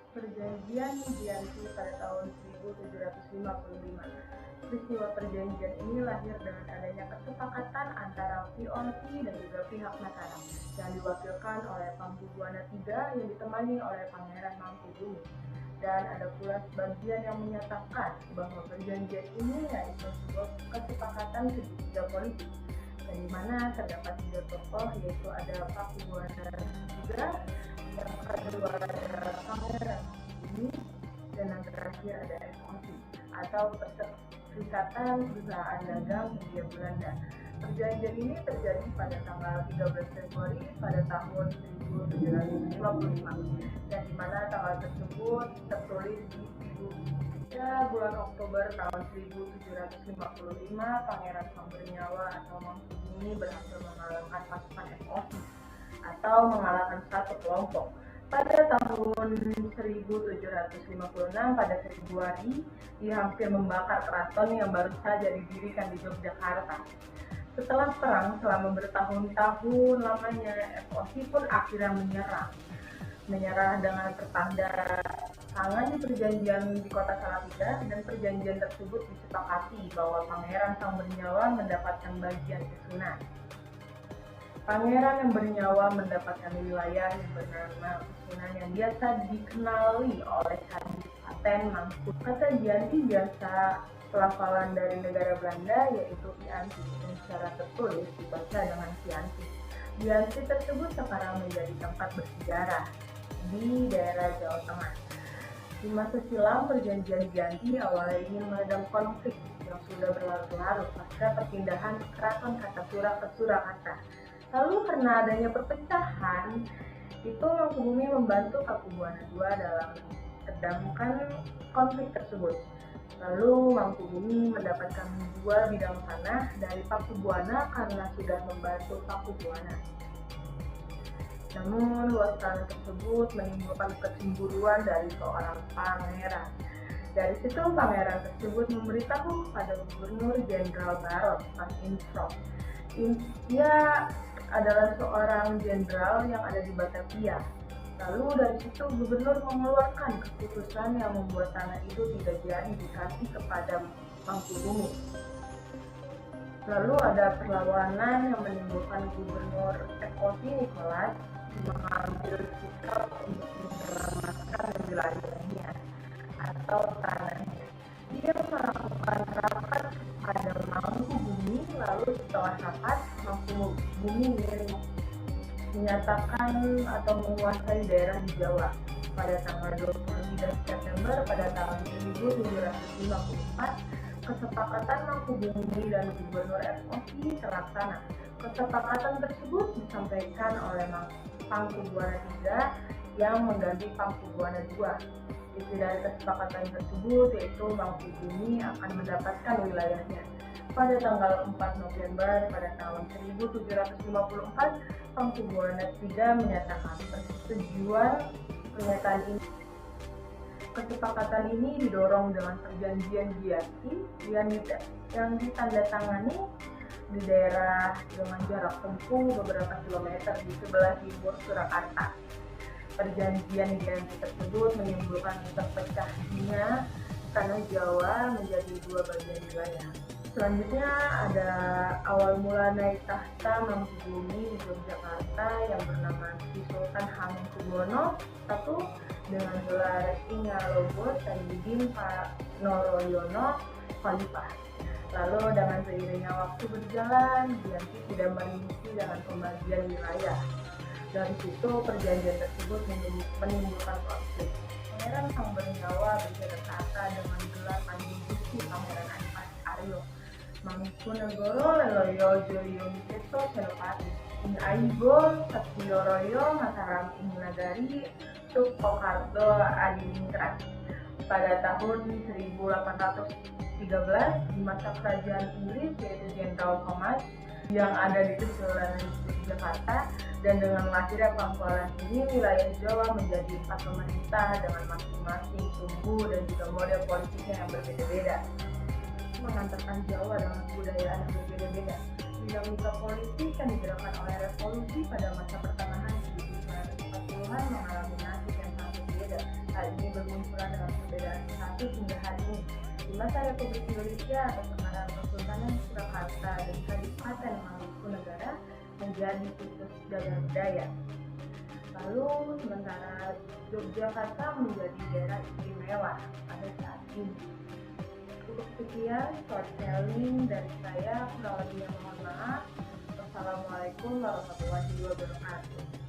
Perjanjian Giyanti pada tahun 1755. Peristiwa perjanjian ini lahir dengan adanya kesepakatan antara VOC dan juga pihak Mataram yang diwakilkan oleh Pakubuwana III yang ditemani oleh Pangeran Mangkubumi. Dan ada pula sebagian yang menyatakan bahwa perjanjian ini yaitu sebuah kesepakatan segitiga politik, di mana terdapat tiga tokoh, yaitu ada Pakubuwana III, yang kedua ada Pangeran Mangkubumi, dan yang terakhir ada FOC atau Perserikatan Perusahaan Dagang Hindia Belanda. Perjanjian ini terjadi pada tanggal 13 Februari pada tahun 1755, dan di mana tanggal tersebut tertulis di bulan Oktober tahun 1755, Pangeran Sambernyawa atau Mangkubumi berhasil mengalahkan pasukan FOC atau mengalahkan satu kelompok. Pada tahun 1756, pada Februari, ia hampir membakar keraton yang baru saja didirikan di Yogyakarta. Setelah perang selama bertahun-tahun lamanya, FOC pun akhirnya menyerah dengan pertanda tangan perjanjian di kota Salatiga, dan perjanjian tersebut disepakati bahwa Pangeran Sambernyawa mendapatkan bagian Susunan. Pangeran yang bernyawa mendapatkan wilayah yang bernama Susunan yang biasa dikenali oleh Kadipaten Mangku. Kata Giyanti biasa pelafalan dari negara Belanda, yaitu Giyanti, dan secara tertulis dibaca dengan Giyanti. Giyanti tersebut sekarang menjadi tempat bersejarah di daerah Jawa Tengah. Di masa silam, perjanjian Giyanti awalnya ingin meredam konflik yang sudah berlarut-larut pasca perpindahan Keraton Kartasura ke Surakarta. Lalu karena adanya perpecahan, itu Mangkubumi membantu Pakubuwana II dalam meredamkan konflik tersebut. Lalu Mangkubumi mendapatkan 2 bidang tanah dari Pakubuwana karena sudah membantu Pakubuwana. Namun luas tanah tersebut menimbulkan kecemburuan dari seorang pangeran. Dari situ pangeran tersebut memberitahu kepada Gubernur Jenderal Barot Pasinfrog. Ia adalah seorang jenderal yang ada di Batavia. Lalu dari situ gubernur mengeluarkan keputusan yang membuat tanah itu tidak jadi dikasih kepada Mangkubumi. Lalu ada perlawanan yang menimbulkan Gubernur FOC Nicholas mengambil sikap untuk menyelamatkan wilayahnya atau tanahnya. Dia melakukan rapat pada Mangkubumi, lalu setelah rapat Mangkubumi menyatakan atau menguasai daerah di Jawa. Pada tanggal 29 September pada tahun 1754, kesepakatan Mangkubumi dan Gubernur FOC terlaksana. Kesepakatan tersebut disampaikan oleh Pakubuwana III yang mengganti Pakubuwana II. Isi dari kesepakatan tersebut yaitu Mangkubumi akan mendapatkan wilayahnya. Pada tanggal 4 November pada tahun 1754, Pakubuwana III menyatakan persetujuan pernyataan ini. Kesepakatan ini didorong dengan perjanjian Giyanti yang ditandatangani di daerah dengan jarak tempuh beberapa kilometer di sebelah timur Surakarta. Perjanjian Giyanti tersebut menimbulkan terpecahnya tanah Jawa menjadi 2 bagian wilayah. Selanjutnya ada awal mula naik tahta Mangkubumi di Yogyakarta yang bernama Sri Sultan Hamengkubuwono I dengan gelar Ingalobos Sayyidin Noroyono Khalifah. Lalu dengan seiringnya waktu berjalan, Giyanti tidak merinci dengan pembagian wilayah. Dari situ perjanjian tersebut menimbulkan konflik. Pangeran Sambernyawa berjaya dengan gelar Panji Gusti Pangeran Adipati Aryo Mangkunegoro Leloyo Joyo Miteto Senopati Ing Aibo Satyoroyo Mataram Ing Nagari Sukoharto Adiningrat. Pada tahun 1813 di masa kerajaan Inggris, yaitu Jenderal Thomas yang ada di Susulan Jakarta, dan dengan lahirnya Pakualan ini, wilayah Jawa menjadi 4 pemerintah dengan masing-masing sumbu dan juga model politiknya yang berbeda-beda, mengantarkan Jawa dengan kebudayaan yang berbeda-beda. Dinamika politik yang digerakkan oleh revolusi pada masa pertengahan 1940-an mengalami nasib yang sangat berbeda. hal ini bermunculan dengan perbedaan status hingga hari ini. Di masa Republik Indonesia atau sekarang Kesultanan Surakarta dan Kadipaten Maluku Negara menjadi situs dagang budaya. Lalu sementara Yogyakarta menjadi daerah istimewa pada saat ini. Cukup sekian storytelling dari saya, kurang lebihnya mohon maaf. Wassalamualaikum warahmatullahi wabarakatuh.